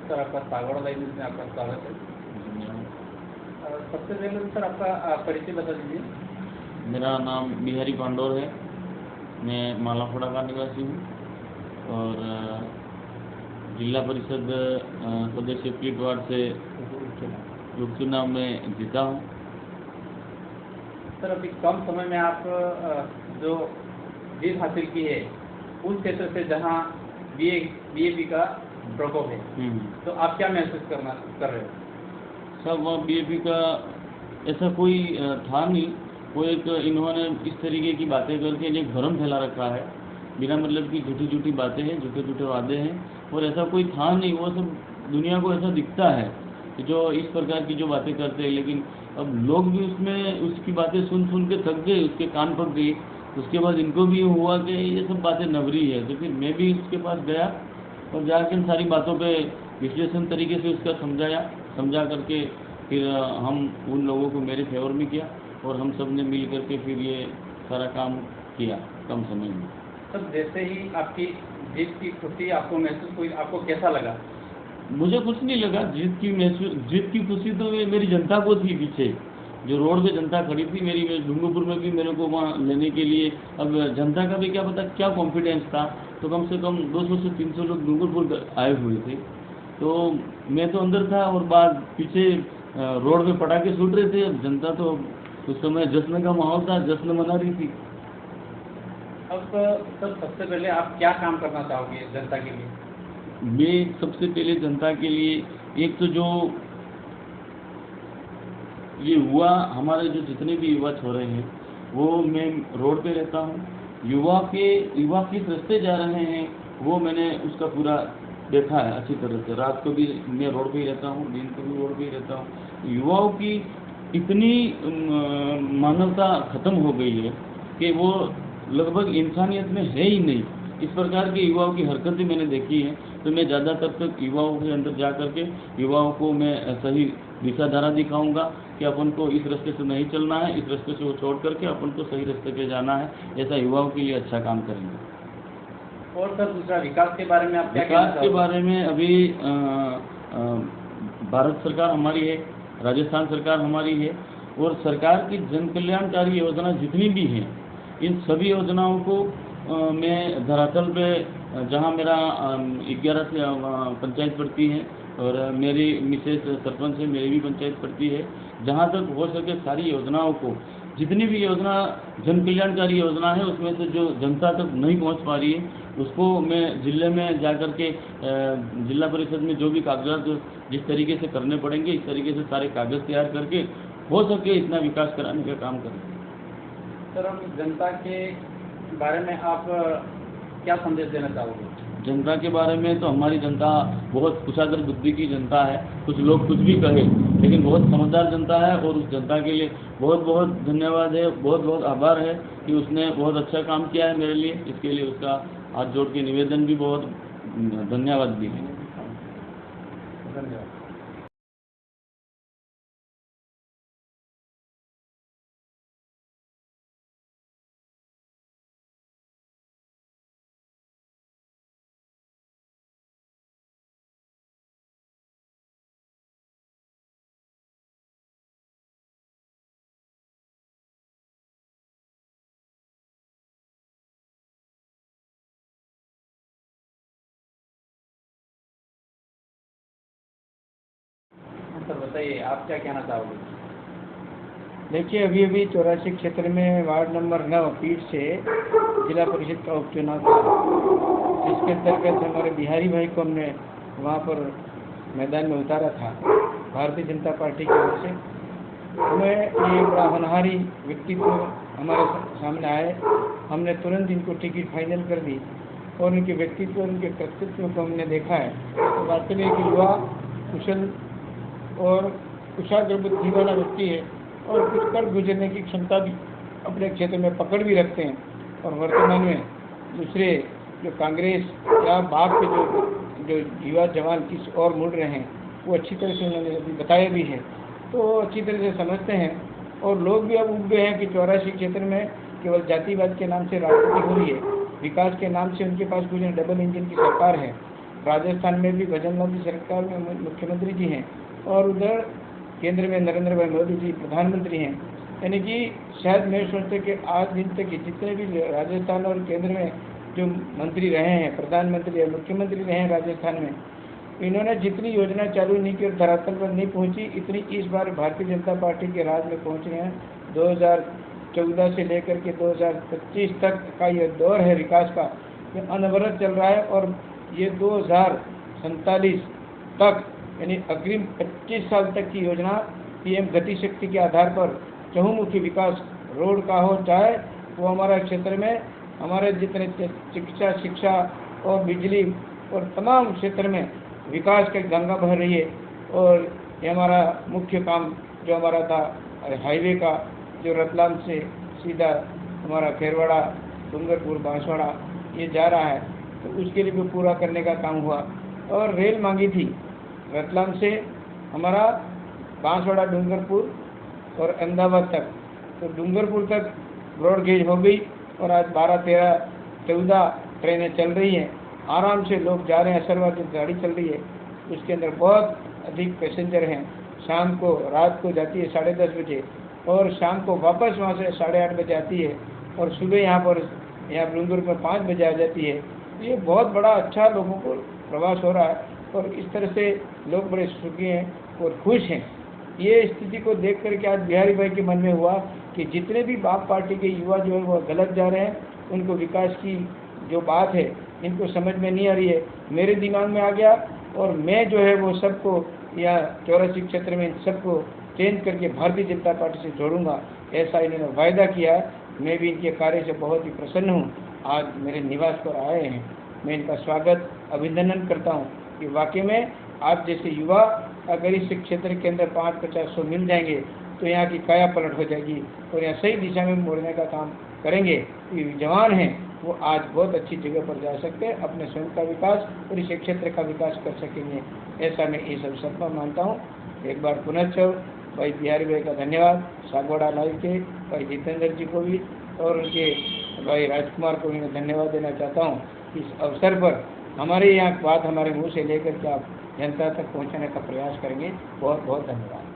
Sir आपका Sagwara live news में आपका स्वागत है। सबसे पहले तो सर आपका परिचय बता दीजिए। मेरा नाम बिहारी पांडोर है। मैं मालाखोड़ा का निवासी हूँ और जिला परिषद सदस्य पीट वार्ड से उपचुनाव में जीता हूँ। सर अभी कम समय में आप जो जीत हासिल की है उस क्षेत्र से जहाँ बीजेपी का प्रकोप है, तो आप क्या महसूस कर रहे हो? सब वहाँ बीजेपी का ऐसा कोई था नहीं। वो एक इन्होंने इस तरीके की बातें करके एक भ्रम फैला रखा है, बिना मतलब की झूठी झूठी बातें हैं, झूठे झूठे वादे हैं, और ऐसा कोई था नहीं। वो सब दुनिया को ऐसा दिखता है कि जो इस प्रकार की जो बातें करते हैं, लेकिन अब लोग भी उसमें उसकी बातें सुन सुन के थक गए, उसके कान पक गए। उसके बाद इनको भी हुआ कि ये सब बातें नवरी है, तो फिर मैं भी उसके पास गया और जाकर इन सारी बातों पे विश्लेषण तरीके से उसका समझा करके फिर हम उन लोगों को मेरे फेवर में किया और हम सब ने मिल करके फिर ये सारा काम किया कम समय में। तब जैसे ही आपकी जीत की खुशी आपको महसूस हुई, आपको कैसा लगा? मुझे कुछ नहीं लगा। जीत की खुशी तो मेरी जनता को थी। पीछे जो रोड पे जनता खड़ी थी मेरी, डूंगरपुर में भी मेरे को वहाँ लेने के लिए, अब जनता का भी क्या पता क्या कॉन्फिडेंस था, तो कम से कम 200 से 300 लोग डूंगरपुर आए हुए थे। तो मैं तो अंदर था और बाद पीछे रोड पे पटाखे छूट रहे थे। अब जनता तो उस समय जश्न का माहौल था, जश्न मना रही थी। अब सर सबसे पहले आप क्या काम करना चाहोगे जनता के लिए? मैं सबसे पहले जनता के लिए, एक तो जो ये युवा हमारे जो जितने भी युवा छोरे हैं, वो मैं रोड पे रहता हूँ, युवा किस रास्ते जा रहे हैं वो मैंने उसका पूरा देखा है अच्छी तरह से। रात को भी मैं रोड पे ही रहता हूँ, दिन को भी रोड पे ही रहता हूँ। युवाओं की इतनी मानवता खत्म हो गई है कि वो लगभग इंसानियत में है ही नहीं। इस प्रकार के युवाओं की हरकतें मैंने देखी हैं, तो मैं ज़्यादातर तक युवाओं के अंदर जा करके युवाओं को मैं सही दिशा धारा दिखाऊंगा कि अपन को इस रास्ते से नहीं चलना है, इस रास्ते से वो छोड़ करके अपन को सही रास्ते पे जाना है। ऐसा युवाओं के लिए अच्छा काम करेंगे। और सर दूसरा विकास के बारे में आप क्या कहना चाहोगे? विकास के बारे में अभी भारत सरकार हमारी है, राजस्थान सरकार हमारी है, और सरकार की जन कल्याणकारी योजना जितनी भी हैं, इन सभी योजनाओं को मैं धरातल पे, जहाँ मेरा 11 से पंचायत पड़ती है और मेरी मिसेस सरपंच है, मेरी भी पंचायत पड़ती है, जहाँ तक हो सके सारी योजनाओं को, जितनी भी योजना जन कल्याणकारी योजना है उसमें से जो जनता तक नहीं पहुँच पा रही है उसको मैं जिले में जा कर के जिला परिषद में जो भी कागजात जिस तरीके से करने पड़ेंगे, इस तरीके से सारे कागज तैयार करके हो सके इतना विकास कराने का काम करेंगे। सर हम जनता के बारे में आप क्या संदेश देना चाहोगे? जनता के बारे में तो हमारी जनता बहुत कुशाग्र बुद्धि की जनता है। कुछ लोग कुछ भी कहे, लेकिन बहुत समझदार जनता है, और उस जनता के लिए बहुत बहुत धन्यवाद है, बहुत बहुत आभार है कि उसने बहुत अच्छा काम किया है मेरे लिए। इसके लिए उसका हाथ जोड़ के निवेदन भी, बहुत धन्यवाद भी है। धन्यवाद। सर बताइए आप क्या कहना चाहोगे? देखिए, अभी 84 क्षेत्र में वार्ड नंबर 9 पीठ से जिला परिषद का उपचुनाव था, जिसके अंतर्गत हमारे बिहारी भाई को हमने वहाँ पर मैदान में उतारा था भारतीय जनता पार्टी की ओर से। हमें ये बड़ा होनहारी व्यक्तित्व हमारे सामने आए, हमने तुरंत इनको टिकट फाइनल कर दी और उनके व्यक्तित्व, उनके कर्तृत्व को हमने देखा है। तो वास्तव में एक युवा कुशल और कुशाग्र बुद्धि वाला व्यक्ति है और कुछ कर गुजरने की क्षमता भी अपने क्षेत्र में पकड़ भी रखते हैं। और वर्तमान में दूसरे जो कांग्रेस या बाप के जो युवा जवान किस और मुड़ रहे हैं, वो अच्छी तरह से उन्होंने अभी बताया भी है, तो अच्छी तरह से समझते हैं। और लोग भी अब उठ गए हैं कि 84 क्षेत्र में केवल जातिवाद के नाम से राजनीति हो रही है, विकास के नाम से उनके पास कुछ डबल इंजन की सरकार है। राजस्थान में भी भजन लाल जी सरकार में मुख्यमंत्री जी हैं और उधर केंद्र में नरेंद्र भाई मोदी जी प्रधानमंत्री हैं। यानी कि शायद मैं सोचता कि आज दिन तक जितने भी राजस्थान और केंद्र में जो मंत्री रहे हैं, प्रधानमंत्री या मुख्यमंत्री रहे हैं राजस्थान में, इन्होंने जितनी योजना चालू नहीं की और धरातल पर नहीं पहुंची, इतनी इस बार भारतीय जनता पार्टी के राज में पहुंच रहे हैं। 2014 से लेकर के 2025 तक का ये दौर है विकास का, ये अनवरत चल रहा है और ये 2047 तक यानी अग्रिम 25 साल तक की योजना पीएम गति शक्ति के आधार पर चहुमुखी विकास, रोड का हो चाहे वो हमारा क्षेत्र में हमारे जितने शिक्षा और बिजली और तमाम क्षेत्र में विकास की गंगा बह रही है। और ये हमारा मुख्य काम जो हमारा था हाईवे का, जो रतलाम से सीधा हमारा खेरवाड़ा, डूंगरपुर, बांसवाड़ा ये जा रहा है, तो उसके लिए भी पूरा करने का काम हुआ। और रेल मांगी थी रतलाम से हमारा बांसवाड़ा, डूंगरपुर और अहमदाबाद तक, तो डूंगरपुर तक ब्रॉड गेज हो गई और आज 12, 13, 14 ट्रेनें चल रही हैं। आराम से लोग जा रहे हैं, असरवाद गाड़ी चल रही है, उसके अंदर बहुत अधिक पैसेंजर हैं। शाम को रात को जाती है 10:30 बजे और शाम को वापस वहाँ से 8:30 बजे आती है और सुबह यहाँ डूंगरपुर में 5 बजे आ जाती है। ये बहुत बड़ा अच्छा लोगों को प्रवास हो रहा है और इस तरह से लोग बड़े सुखी हैं और खुश हैं। ये स्थिति को देख करके आज बिहारी भाई के मन में हुआ कि जितने भी बाप पार्टी के युवा जो है वो गलत जा रहे हैं, उनको विकास की जो बात है इनको समझ में नहीं आ रही है, मेरे दिमाग में आ गया और मैं जो है वो सबको या 84 क्षेत्र में सबको चेंज करके भारतीय जनता पार्टी से जोड़ूंगा, ऐसा इन्होंने वायदा किया। मैं भी इनके कार्य से बहुत ही प्रसन्न हूँ। आज मेरे निवास पर आए हैं, मैं इनका स्वागत अभिनंदन करता हूँ कि वाकई में आप जैसे युवा अगर इस क्षेत्र के अंदर 5-50-100 मिल जाएंगे तो यहाँ की काया पलट हो जाएगी और यहाँ सही दिशा में मोड़ने का काम करेंगे। ये जवान हैं वो आज बहुत अच्छी जगह पर जा सकते हैं, अपने स्वयं का विकास और इस क्षेत्र का विकास कर सकेंगे, ऐसा मैं इस अवसर पर मानता हूँ। एक बार पुनश्च भाई बिहारी भाई का धन्यवाद, सागवाड़ा लाइव के भाई जितेंद्र जी को भी और उनके भाई राजकुमार को भी मैं धन्यवाद देना चाहता हूँ। इस अवसर पर हमारे यहाँ बात हमारे मुँह से लेकर के आप जनता तक पहुँचाने का प्रयास करेंगे। बहुत बहुत धन्यवाद।